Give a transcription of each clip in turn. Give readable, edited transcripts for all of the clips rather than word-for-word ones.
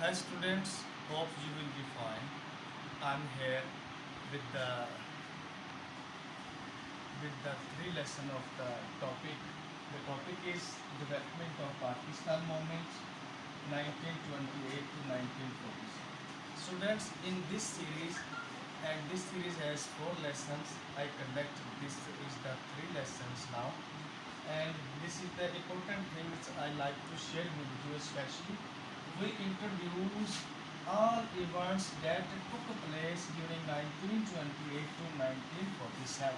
Hi students, hope you will be fine. I'm here with the three lesson of the topic. The topic is development of Pakistan movement 1928 to 1946. Students, in this series, and this series has four lessons. I conduct this is the three lessons now, and this is the important things I like to share with you. Especially, we introduce all events that took place during 1928 to 1947,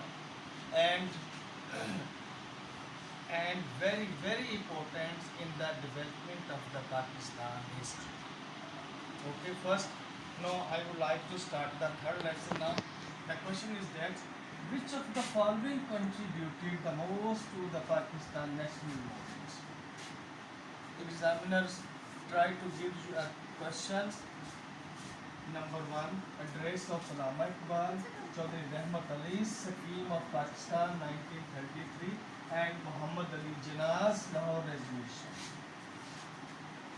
and and very important in the development of the Pakistan history. Okay, first, now I would like to start the third lesson now. The question is that which of the following contributed the most to the Pakistan national movement? Examiners try to give you a questions. Number one, address of Allama Iqbal, Chaudhry Rahmat Ali, Scheme of Pakistan 1933, and Muhammad Ali Jinnah's Lahore Resolution.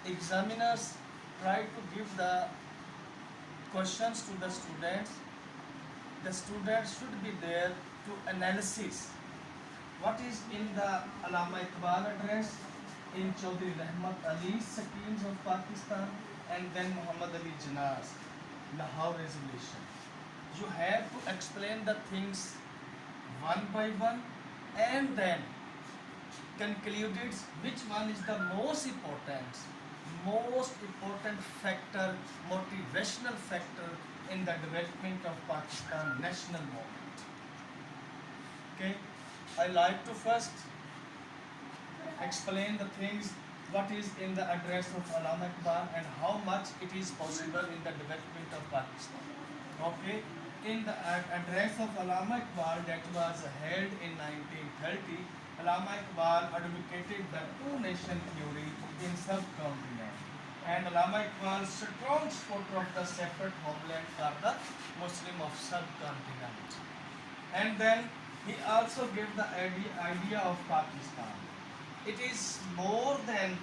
Examiners try to give the questions to the students. The students should be there to analysis what is in the Allama Iqbal address, in Chaudhry Rahmat Ali's Schemes of Pakistan, and then Muhammad Ali Jinnah's Lahore Resolution. You have to explain the things one by one and then concluded which one is the most important factor, motivational factor in the development of Pakistan national movement. Okay, I like to first explain the things what is in the address of Allama Iqbal and how much it is possible in the development of Pakistan. Okay, in the address of Allama Iqbal that was held in 1930, Allama Iqbal advocated the two-nation theory in subcontinent, and Allama Iqbal strong supporter of the separate homeland for the Muslim of subcontinent. And then he also gave the idea of Pakistan. It is more than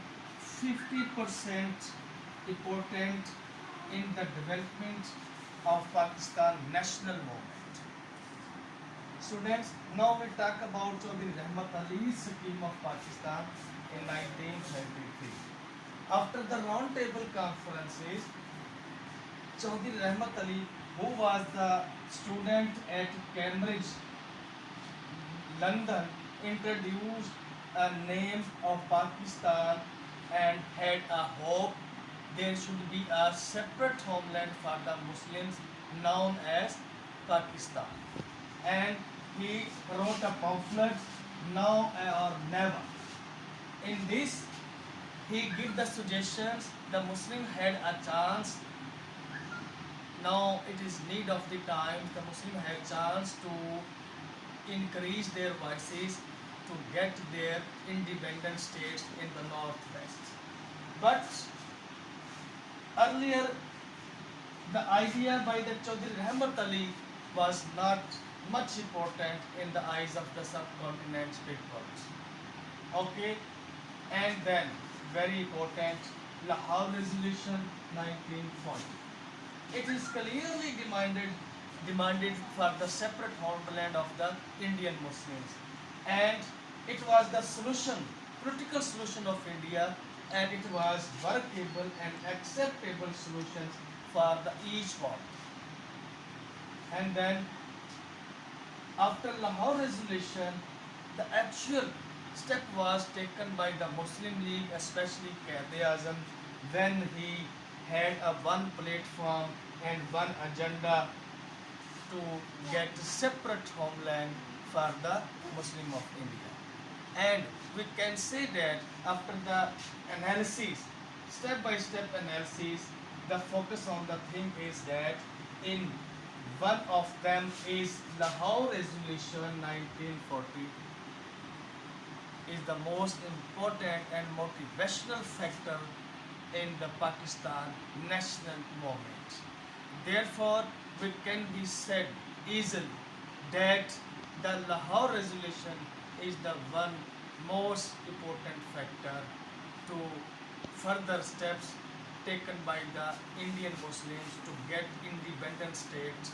50% important in the development of Pakistan national movement. Students, now we talk about Chaudhry Rahmat Ali's Scheme of Pakistan in 1933. After the round table conferences, Chaudhry Rahmat Ali, who was the student at Cambridge, London, introduced a name of Pakistan and had a hope there should be a separate homeland for the Muslims known as Pakistan. And he wrote a pamphlet, Now or Never. In this, he gave the suggestions the Muslim had a chance. Now it is need of the time. The Muslim had chance to increase their voices to get their independent states in the northwest. But earlier, the idea by the Chaudhry Rahmat Ali was not much important in the eyes of the subcontinent peoples. Okay, and then very important, Lahore Resolution 1940. It is clearly demanded for the separate homeland of the Indian Muslims, and it was the solution, political solution of India, and it was workable and acceptable solutions for the each part. And then after Lahore Resolution, the actual step was taken by the Muslim League, especially Quaid-e-Azam, when he had a one platform and one agenda to get separate homeland for the Muslim of India. And we can say that after the analysis, step by step analysis, the focus on the thing is that in one of them is Lahore Resolution 1940 is the most important and motivational factor in the Pakistan national movement. Therefore, we can be said easily that the Lahore Resolution is the one most important factor to further steps taken by the Indian Muslims to get independent state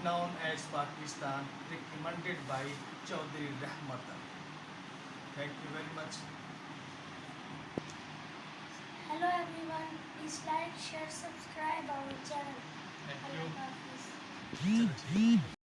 known as Pakistan, recommended by Chaudhry Rahmat Ali. Thank you very much. Hello everyone, please like, share, subscribe our channel. Thank Allah you. Hafiz. चलो ठीक है।